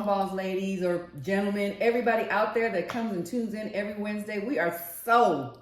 Mom Balls ladies or gentlemen, everybody out there that comes and tunes in every Wednesday. We are so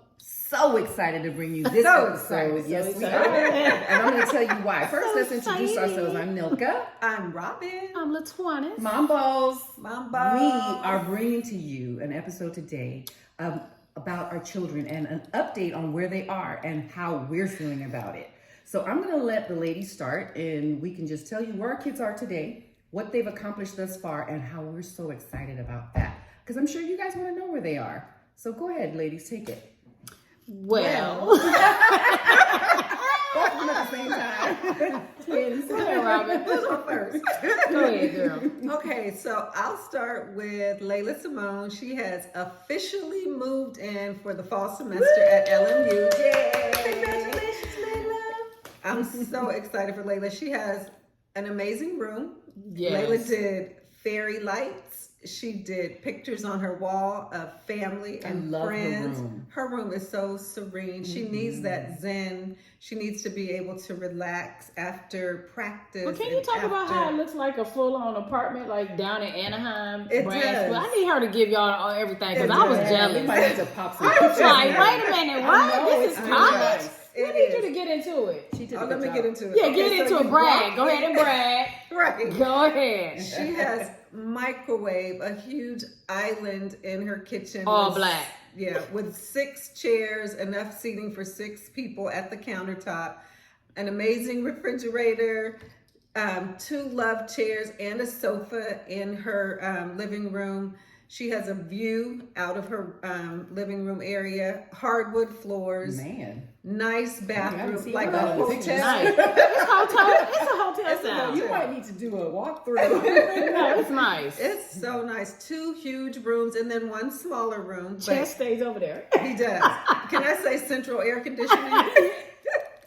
excited to bring you this episode. Yes, we are. And I'm going to tell you why. First, let's introduce ourselves. I'm Nilka. I'm Robin. I'm LaTwanis. Mom Balls. Mom Balls. We are bringing to you an episode today about our children and an update on where they are and how we're feeling about it. So I'm going to let the ladies start, and we can just tell you where our kids are today, what they've accomplished thus far, and how we're so excited about that. Because I'm sure you guys want to know where they are. So go ahead, ladies, take it. Well. Both of them at the same time. Twins. Go ahead, Robin. Who's on first? Go ahead, girl. Okay, so I'll start with Layla Simone. She has officially moved in for the fall semester at LMU. Yay! Congratulations, Layla. I'm so excited for Layla. She has an amazing room. Yes. Layla did fairy lights. She did pictures on her wall of family and love friends. her room. Her room is so serene. She needs that zen. She needs to be able to relax after practice. Well, can you talk about how it looks like a full-on apartment, like down in Anaheim? It Branch? does. Well, I need her to give y'all everything because It I was does. We jealous. might need to pop some I was pictures like, in wait a there. minute, I what? know, This is it's college? nice. I need you to get into it. She did a Oh, good let me job. get into it. Yeah, Okay, get into so it. you Brag. walk Go ahead and brag. Right. Go ahead. She has microwave, a huge island in her kitchen. All with- black. Yeah, with 6 chairs, enough seating for 6 people at the countertop, an amazing refrigerator, 2 love chairs, and a sofa in her living room. She has a view out of her living room area, hardwood floors, Man. nice haven't bathroom, seen like her a in the hotel. pictures. Nice. It's a hotel. It's a hotel It's a sound. You might need to do a walkthrough. No, it's nice. It's so nice. 2 huge rooms and then 1 smaller room. Chess But stays over there. he does. Can I say central air conditioning?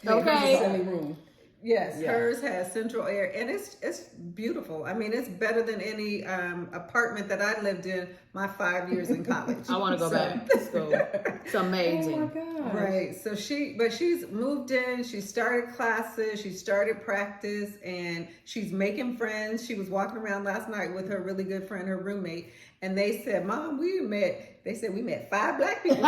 Okay. It's the only room. Yes, Yeah. hers has central air, and it's beautiful. I mean, it's better than any apartment that I lived in my 5 years in college. I want to go back to school. It's amazing. Oh my God. Right. So she's moved in. She started classes. She started practice, and she's making friends. She was walking around last night with her really good friend, her roommate, and they said, "Mom, we met 5 black people too."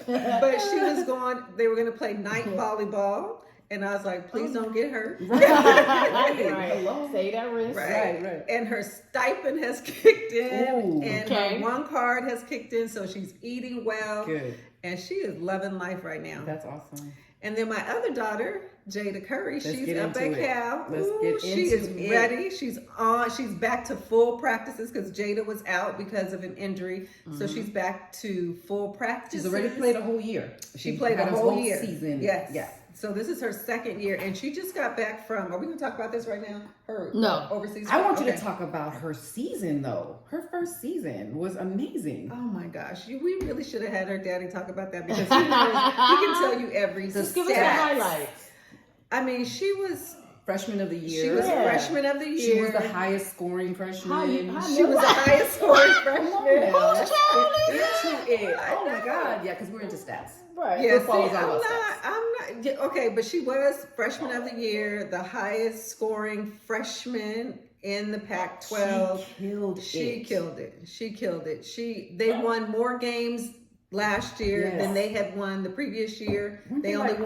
But they were going to play night volleyball. And I was like, please don't get hurt. Right. Hello. Say that risk. Right. And her stipend has kicked in. Ooh. And Okay. her 1 card has kicked in. So she's eating well. Good. And she is loving life right now. That's awesome. And then my other daughter, Jada Curry, Let's she's get up into at it. Cal. Let's Ooh, get she is into it. ready. She's back to full practices because Jada was out because of an injury. So she's back to full practice. She's already played a whole year. She played had a a whole year. season. Yes. Yeah. So this is her 2nd year, and she just got back from. Are we going to talk about this right now? Her No. overseas. I want you Okay. to talk about her season, though. Her first season was amazing. Oh my gosh, we really should have had her daddy talk about that because he can tell you every Just give us the stat. highlights. I mean, she was Freshman of the year. she was Yeah. freshman of the year. She was the highest scoring freshman. She was the highest scoring freshman. Whose child is Into it. Oh my God. Yeah, because we're into stats. Right. Yeah, Football is see, all about I'm not. Yeah, okay, but she was freshman of the year, the highest scoring freshman in the Pac-12. She killed it. She killed it. They won more games last year Yes. than they had won the previous year. Weren't They they only like-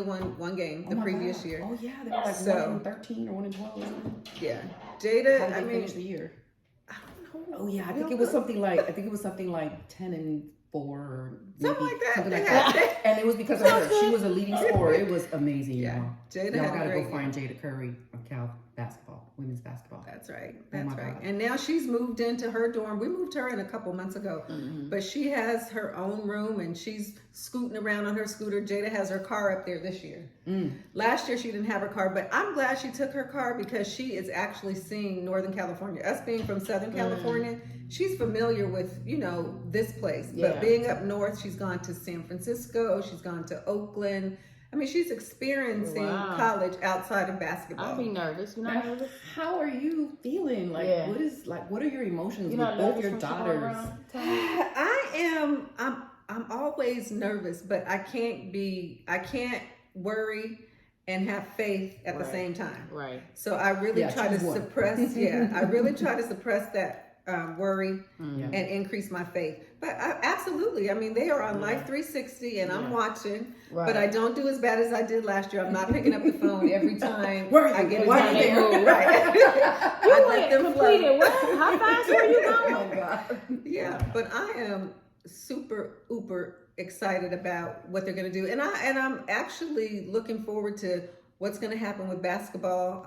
won 1 game Oh the my previous God. year. Oh yeah, they were like So- 1-13 or 1-12 or something. Yeah, How Jada. did I they mean, finish the year? I don't know. Oh yeah, I think it was something like 10-4 or Something maybe like that. something They like had- that. And it was because of her. She was a leading scorer. It was amazing, Yeah, y'all. Jada Y'all had a gotta great go find Jada Curry of Cal basketball, women's basketball. That's right. Oh That's my right. God. And now she's moved into her dorm. We moved her in a couple months ago, but she has her own room and she's scooting around on her scooter. Jada has her car up there this year. Last year she didn't have her car, but I'm glad she took her car because she is actually seeing Northern California. Us being from Southern California, she's familiar with, this place. Yeah. But being up north, she's gone to San Francisco, she's gone to Oakland. I mean, she's experiencing Wow. college outside of basketball. I'd be nervous. You're not nervous? How are you feeling? Like, Yeah. what are your emotions You're with not both nervous your when she go daughters? around? I'm always nervous, but I can't worry and have faith at the Right. same time. Right. So I really try to choose one. suppress. Yeah, I really try to suppress that worry Mm-hmm. and increase my faith. But absolutely, I mean, they are on Life 360, and I'm watching. Right. But I don't do as bad as I did last year. I'm not picking up the phone every time Where are I you? get a Why time are you there. there? Right. You I let went them completed flow. what? How fast were you going? Oh God. Yeah, but I am super uber excited about what they're going to do, and I'm actually looking forward to what's going to happen with basketball.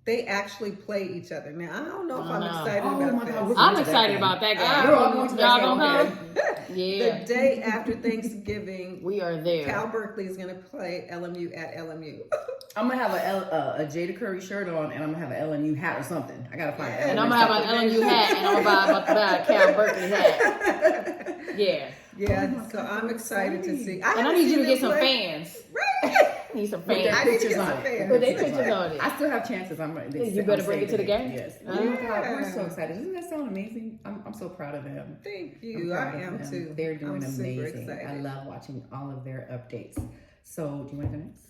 They actually play each other now. I don't know if I'm no. excited Oh about my this. God, we're I'm going to that excited game. about that game. We're all going to that Y'all game, gonna okay? come? Yeah. The day after Thanksgiving, We are there. Cal Berkeley is going to play LMU at LMU. I'm gonna have a Jada Curry shirt on, and I'm gonna have an LMU hat or something. I gotta find it. And I'm gonna have an LMU hat, and I'm about to buy a Cal Berkeley hat. Yeah. Yeah, so I'm excited to see. And I haven't need you seen to get them some play. fans. Right. Need some Put their I fans. need to pictures get on some it. fans. Put their pictures on it. I still have chances. You better bring it to the game. Yes. Yeah. Oh my God, we're so excited. Doesn't that sound amazing? I'm so proud of them. Thank I'm you. proud I of am them. too. They're doing I'm super amazing. excited. I love watching all of their updates. So, do you want to go next?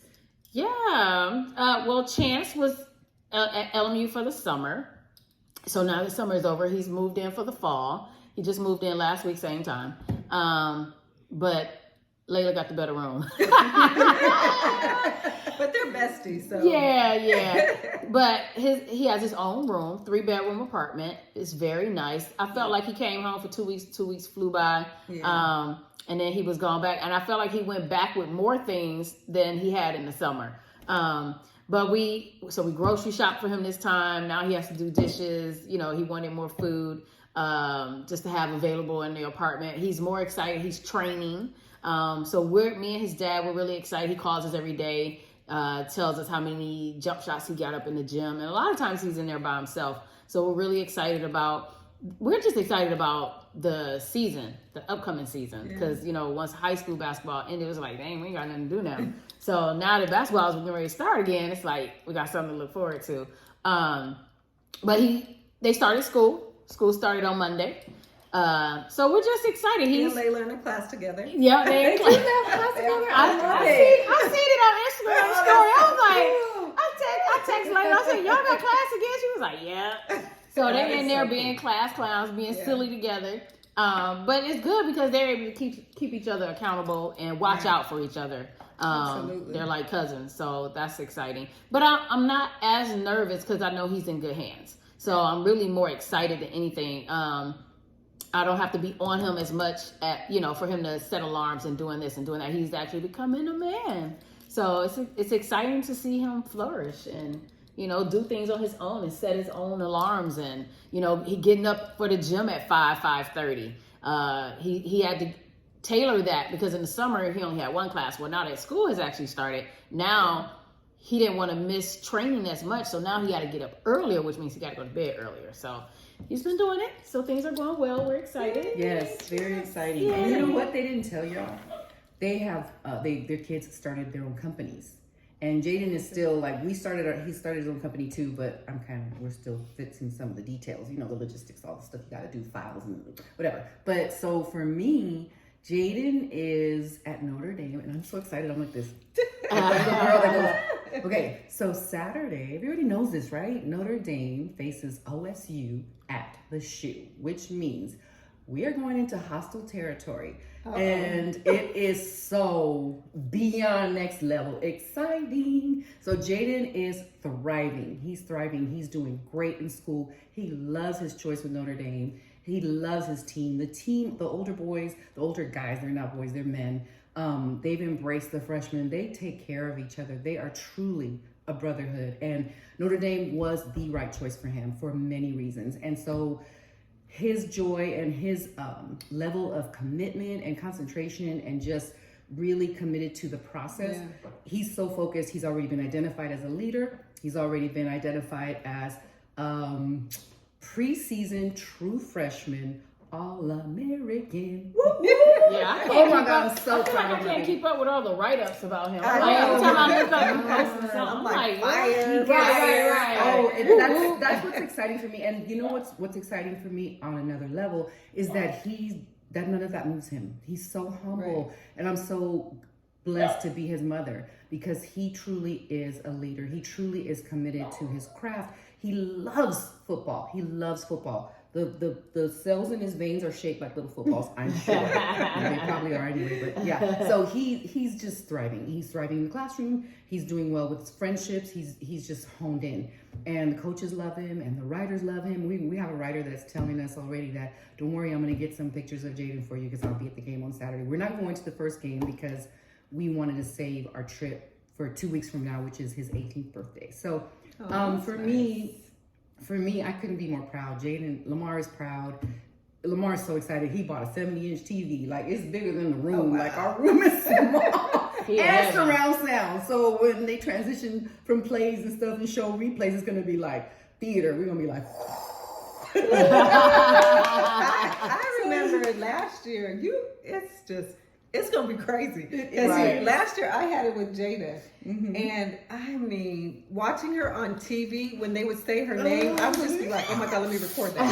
Yeah. Well, Chance was at LMU for the summer. So now the summer is over. He's moved in for the fall. He just moved in last week, same time. But Layla got the better room. But they're besties, so Yeah. But he has his own room, 3-bedroom apartment. It's very nice. I felt like he came home for 2 weeks. 2 weeks flew by. Yeah. And then he was gone back. And I felt like he went back with more things than he had in the summer. But we grocery shopped for him this time. Now he has to do dishes. You know, he wanted more food just to have available in the apartment. He's more excited. He's training. So me and his dad, we're really excited. He calls us every day, tells us how many jump shots he got up in the gym. And a lot of times he's in there by himself. So we're just excited about the season, the upcoming season. Because, once high school basketball ended, it was like, dang, we ain't got nothing to do now. So now that basketball is getting ready to start again, it's like we got something to look forward to. But they started school. School started on Monday. So we're just excited. he and Layla in a class together. Yeah, they in class. I seen it on Instagram story. I was like, I text Layla. I said, y'all got class again? She was like, yeah. So they're in there being class clowns, being silly together. But it's good because they're able to keep each other accountable and watch out for each other. Absolutely. They're like cousins, so that's exciting. But I'm not as nervous because I know he's in good hands. So I'm really more excited than anything. I don't have to be on him as much for him to set alarms and doing this and doing that. He's actually becoming a man. So it's exciting to see him flourish and, do things on his own and set his own alarms. And, he getting up for the gym at 5:30. He had to tailor that because in the summer he only had one class. Well, now that school has actually started, now he didn't want to miss training as much. So now he got to get up earlier, which means he got to go to bed earlier. So he's been doing it. So things are going well. We're excited. Yes, very exciting. Yeah. And you know what they didn't tell y'all? They have their kids started their own companies. And Jaden is still he started his own company too, but we're still fixing some of the details, the logistics, all the stuff you gotta do, files and whatever. But so for me, Jaden is at Notre Dame, and I'm so excited. I'm like this. Okay, so Saturday, everybody knows this, right? Notre Dame faces OSU at the Shoe, which means we are going into hostile territory. And it is so beyond next level exciting. So Jaden is thriving. He's thriving. He's doing great in school. He loves his choice with Notre Dame. He loves his team. The older boys, the older guys, they're not boys, they're men. They've embraced the freshmen. They take care of each other. They are truly a brotherhood. And Notre Dame was the right choice for him for many reasons. And so his joy and his level of commitment and concentration and just really committed to the process. Yeah. He's so focused. He's already been identified as a leader. He's already been identified as preseason true freshman All-American. Woo, woo. Yeah, oh my God, I'm so proud I of can't him. keep up with all the write-ups about him. I Like, every know. time I look up and post something, I'm I'm like, like, fire, what? Right. Oh, and that's what's exciting for me. And you know what's exciting for me on another level is that none of that moves him. He's so humble, and I'm so blessed to be his mother because he truly is a leader. He truly is committed to his craft. He loves football. He loves football. The cells in his veins are shaped like little footballs, I'm sure. They probably are anyway, but yeah. So he's just thriving. He's thriving in the classroom. He's doing well with his friendships. He's just honed in. And the coaches love him and the writers love him. We have a writer that's telling us already that, don't worry, I'm going to get some pictures of Jaden for you because I'll be at the game on Saturday. We're not going to the first game because we wanted to save our trip for 2 weeks from now, which is his 18th birthday. So for me, I couldn't be more proud. Lamar is proud. Lamar is so excited. He bought a 70-inch TV. Like, it's bigger than the room. Wow. Like, our room is small. And surround sound. So when they transition from plays and stuff and show replays, it's going to be like theater. We're going to be like... I remember last year, it's gonna be crazy. Right. Last year I had it with Jada, and I mean, watching her on TV when they would say her name, I would just be like, "Oh my God, let me record that."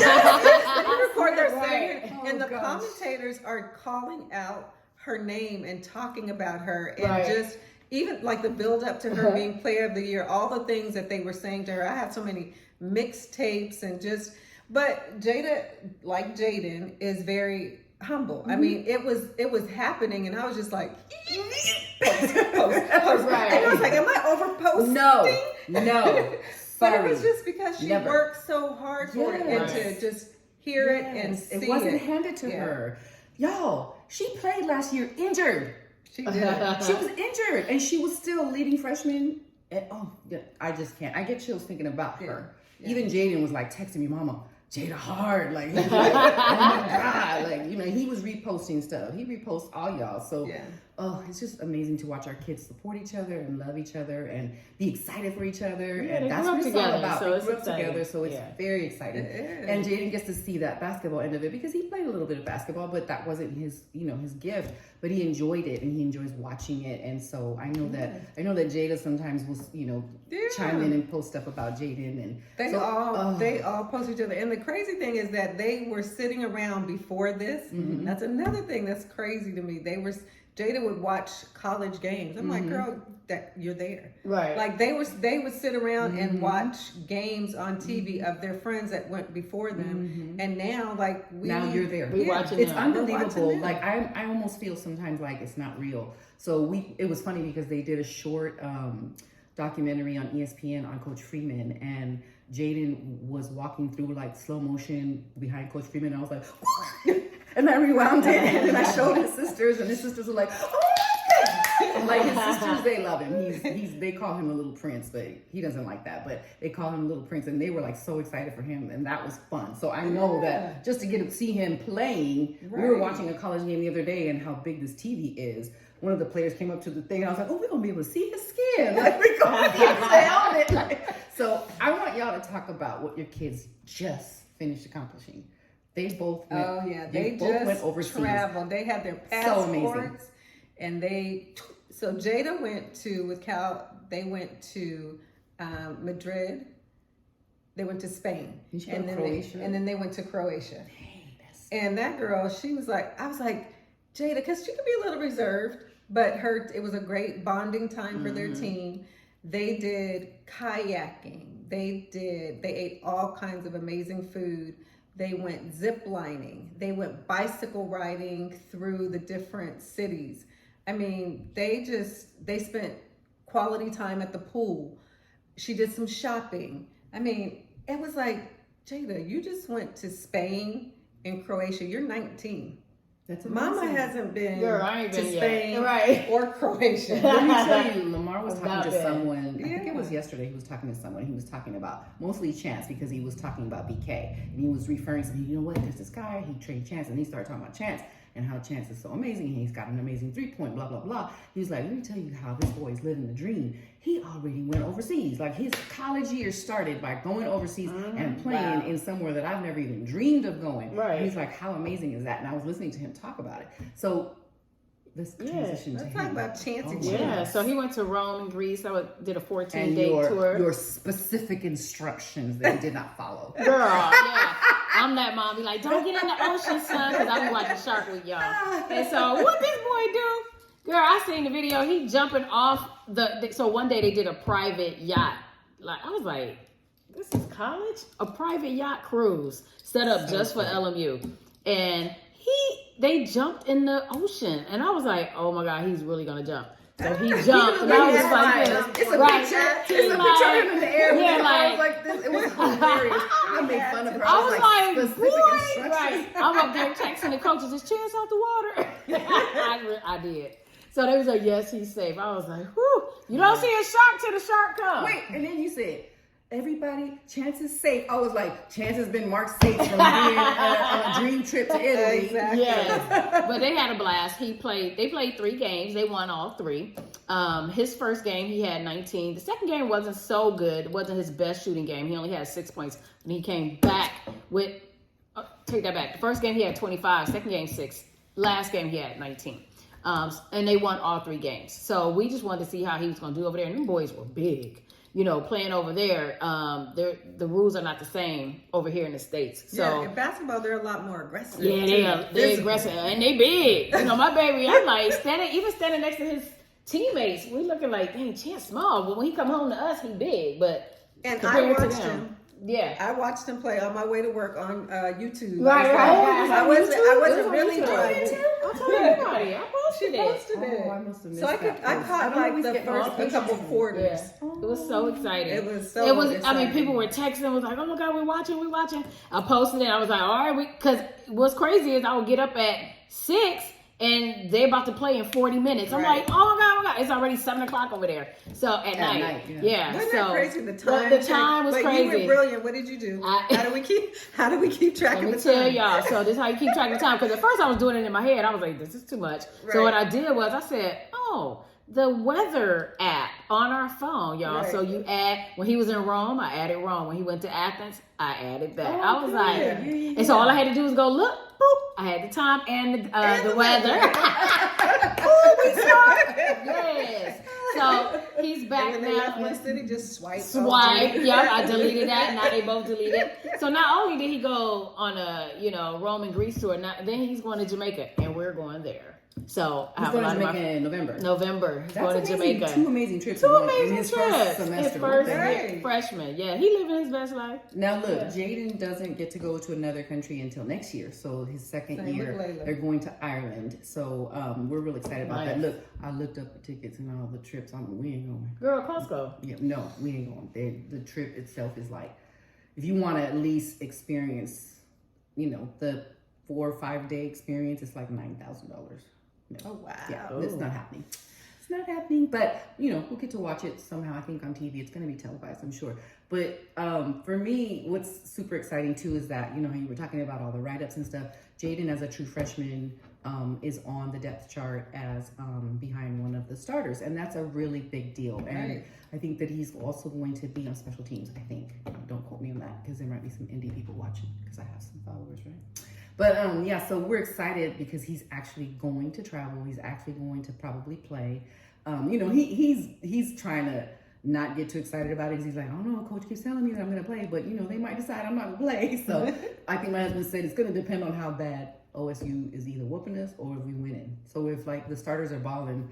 Let me record their saying, and the commentators are calling out her name and talking about her, and just even like the build up to her being Player of the Year, all the things that they were saying to her. I have so many mixtapes and just, but Jada, like Jaden, is very humble. I mean, it was happening, and I was just like, post. Right. And I was like, am I over posting? No. But it was just because she worked so hard for it, and to just hear it and see it wasn't handed to her. Y'all, she played last year injured. She did. She was injured, and she was still leading freshman. And I just can't. I get chills thinking about her. Yeah. Even Jaden was like texting me, "Mama, Jada hard." Like, oh my God. Like, he was reposting stuff. He reposts all y'all. So, it's just amazing to watch our kids support each other and love each other and be excited for each other. Yeah, and that's what it's all about. So they grew up together, so it's very exciting. Yeah. And Jaden gets to see that basketball end of it because he played a little bit of basketball, but that wasn't his, his gift. But he enjoyed it and he enjoys watching it. And so I know that Jada sometimes will, chime in and post stuff about Jaden, and they all post each other. And the crazy thing is that they were sitting around before this. That's another thing that's crazy to me. Jada would watch college games. I'm like, girl, that you're there, right? Like they would sit around and watch games on TV of their friends that went before them, and now now you're there. We watching. It's unbelievable. Like I almost feel sometimes like it's not real. So it was funny because they did a short documentary on ESPN on Coach Freeman, and Jaden was walking through like slow motion behind Coach Freeman, and I was like, and I rewound it, and then I showed his sisters, and his sisters were like, oh my God. Like his sisters, they love him. They call him a little prince, but he doesn't like that. But they call him Little Prince, and they were like so excited for him, and that was fun. So I know that just to get to see him playing, we were watching a college game the other day, and how big this TV is. One of the players came up to the thing, and I was like, "Oh, we're gonna be able to see his skin. Like we're gonna be able to stay on it." So I want y'all to talk about what your kids just finished accomplishing. They both went. They both went overseas. Traveled. They had their passports, and So Jada went with Cal. They went to Madrid. They went to Spain, and then they went to Croatia. And that girl, she was like, I was like, Jada, because she could be a little reserved, but it was a great bonding time for their team. They did kayaking. They ate all kinds of amazing food. They went zip lining. They went bicycle riding through the different cities. I mean, they spent quality time at the pool. She did some shopping. I mean, it was like, Jada, you just went to Spain and Croatia. You're 19. That's amazing. Mama hasn't been to Spain or Croatia. Let me tell you, Lamar was talking to someone, I think it was yesterday, he was talking to someone, he was talking about mostly Chance, because he was talking about BK, and he was referring to me, you know what, there's this guy, he trained Chance, and he started talking about Chance, and how Chance is so amazing, he's got an amazing 3-point, blah, blah, blah. He was like, let me tell you how this boy is living the dream. He already went overseas. Like his college years started by going overseas and playing in somewhere that I've never even dreamed of going. Right. He's like, how amazing is that? And I was listening to him talk about it. So let's transition to Let's him. talk about Chance and Yeah, so he went to Rome and Greece. I did a 14-day tour. Your specific instructions that he did not follow. Girl, yeah. I'm that mom. Be like, don't get in the ocean, son, because I be watching Shark Week, y'all. And so what this boy do? Girl, I seen the video. He jumping off so one day they did a private yacht. Like, I was like, this is college? A private yacht cruise set up just for LMU. And they jumped in the ocean. And I was like, oh my God, he's really gonna jump. So he jumped, and I was just like, it's a picture of him in the air. Yeah, I was like, this. It was hilarious. I made fun of her. I was like, specific boy, instructions. right. I'm up there texting the coaches, just chance out the water. I did. So they was like, yes, he's safe. I was like, whew, you don't see a shark till the shark comes. Wait, and then you said, everybody, Chance is safe. I was like, Chance has been marked safe from being on a dream trip to Italy. Exactly. Yes, but they had a blast. They played 3 games. They won all 3. His first game, he had 19. The second game wasn't so good. It wasn't his best shooting game. He only had 6 points. And he came back with, take that back. The first game he had 25. Second game 6. Last game he had 19. And they won all 3 games. So we just wanted to see how he was going to do over there. And them boys were big. You know, playing over there, the rules are not the same over here in the States. So in basketball, they're a lot more aggressive. yeah, they're aggressive and they big. You know, my baby, I'm like standing next to his teammates. We looking like, dang, Chance small, but when he come home to us, he big. But And I compared to watched them, him. yeah. I watched him play on my way to work on YouTube. Right. I wasn't It was really on YouTube. driving. I told everybody. I She posted it. posted it. Oh, I must have missed So I that post. caught don't like always the get first a couple notifications. quarters. Yeah. It was so exciting. It was so I mean, exciting. people were texting, was like, oh my God, we're watching. I posted it. I was like, all right, because what's crazy is I would get up at 6 and they're about to play in 40 minutes. I'm Right. like, oh my God, it's already 7 o'clock over there. So at night. yeah. Wasn't so that crazy? The time. The time was but crazy. you were brilliant. What did you do? How do we keep track Let of me the tell time? y'all. So this is how you keep track of time. Because at first I was doing it in my head. I was like, this is too much. So Right. what I did was I said, oh, the weather app on our phone, y'all. Right. So you add, when he was in Rome, I added Rome. When he went to Athens, I added that. Oh, I was good. like, Yeah. and so all I had to do was go look, boop. I had the time and the weather. Ooh, we smart. Yes. So he's back And when they left now. one city, just swipe. Yep, I deleted that. Now they both deleted. So not only did he go on a Rome and Greece tour, then he's going to Jamaica, and we're going there. So I He's have going a to lot of Jamaica in November. November. He's That's going to amazing. Jamaica. 2 amazing trips. Two in amazing his trips. first semester. His first Right. freshman. Yeah, he living his best life. Now look, Yeah. Jaden doesn't get to go to another country until next year. So his second Same with year, Layla. they're going to Ireland. So we're really excited about that. Nice. Look, I looked up the tickets and all the trips. We ain't going. Girl, Costco. Yeah, no, we ain't going. The trip itself is like, if you want to at least experience, the 4 or 5 day experience, it's like $9,000. No. Oh wow. Yeah, Oh. it's not happening. It's not happening, but we'll get to watch it somehow. I think on TV, it's going to be televised, I'm sure. But for me, what's super exciting too is that how you were talking about all the write-ups and stuff. Jaden, as a true freshman, is on the depth chart as behind one of the starters, and that's a really big deal. And Right. I think that he's also going to be on special teams. I think. Don't quote me on that because there might be some indie people watching because I have some followers, right? But so we're excited because he's actually going to travel. He's actually going to probably play. He's trying to not get too excited about it because he's like, I don't know, coach keeps telling me that I'm going to play, but they might decide I'm not going to play. So I think my husband said it's going to depend on how bad OSU is either whooping us or if we winning. So if like the starters are balling,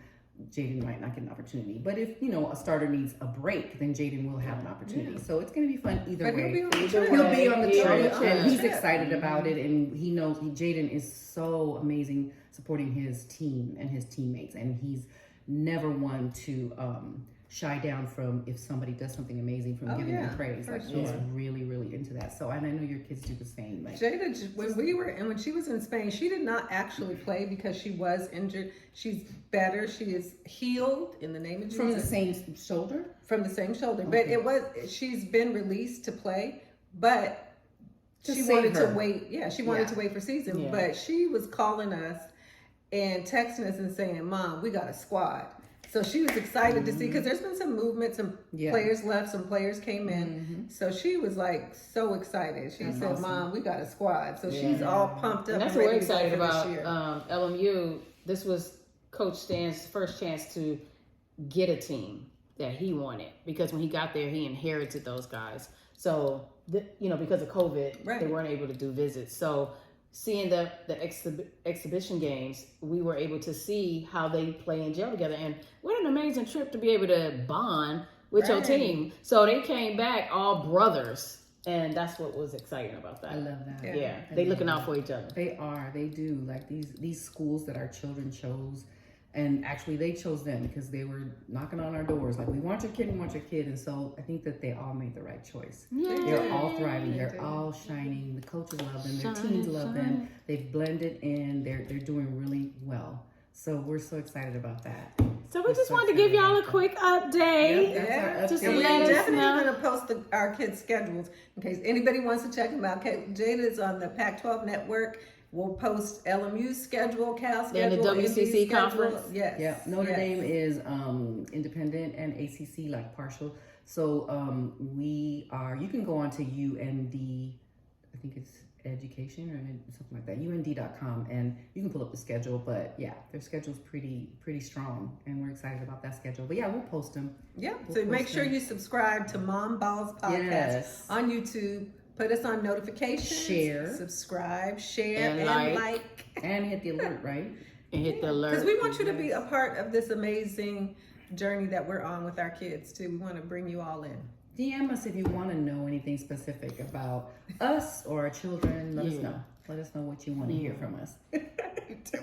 Jaden might not get an opportunity. But if a starter needs a break, then Jaden will have an opportunity. So it's going to be fun either But way. he'll be on the trip. He'll be on the Yeah, trip, on the and he's trip. excited about it, and he knows Jaden is so amazing supporting his team and his teammates, and he's never one to shy down from if somebody does something amazing from Oh, giving yeah, them praise. for Like sure. he's really, really into that. So, and I know your kids do the same. Like, Jada, when she was in Spain, she did not actually play because she was injured. She's better. She is healed in the name of Jesus. from the same shoulder. From the same shoulder. But she's been released to play, but To she save wanted her. to wait. Yeah, she wanted Yeah. to wait for season. Yeah. But she was calling us and texting us and saying, Mom, we got a squad. So she was excited to see, because there's been some movement, some Yeah. players left, some players came in. So she was like so excited. She That's said, awesome. Mom, we got a squad. So she's Yeah. all pumped up. And that's and what we're ready to go excited for this about. year. LMU, this was Coach Stan's first chance to get a team that he wanted, because when he got there, he inherited those guys. So, because of COVID, Right. they weren't able to do visits. So seeing the exhibition games, we were able to see how they play in jail together. And what an amazing trip to be able to bond with your Right. team. So they came back all brothers. And that's what was exciting about that. I love that. Yeah, I they love looking that. out for each other. They are. They do. Like these schools that our children chose, and actually they chose them because they were knocking on our doors like, we want your kid, we want your kid. And so I think that they all made the right choice. Yeah. They're all thriving. They They're do. all shining. The coaches love them. Their Shining, teams love them. shining. They've blended in. They're doing really well. So we're so excited about that. So we just wanted to give y'all a quick update. Yep, that's our Just update. to And we're let us definitely know. going to post our kids' schedules in case anybody wants to check them out. Jada is on the Pac-12 network. We'll post LMU's schedule, Cal And the schedule, WCC NB's schedule. conference. Yes. Yeah, Notre yes. Dame is independent and ACC like partial. So we are. You can go on to UND. I think it's education or something like that. UND.com, and you can pull up the schedule. But yeah, their schedule's pretty strong, and we're excited about that schedule. But yeah, we'll post them. Yeah. We'll So make post sure them. you subscribe to Mom Balls Podcast Yes. on YouTube. Put us on notifications. Share. Subscribe. Share. And And, like. like. And hit the alert, right? And hit the alert. Because we want you to be a part of this amazing journey that we're on with our kids, too. We want to bring you all in. DM us if you want to know anything specific about us or our children. Let us Yeah. know. Let us know what you want to hear from us. Do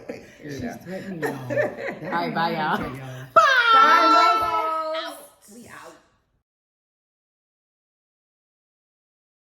it. She's threatening y'all. All right, bye, y'all. Y'all. Bye.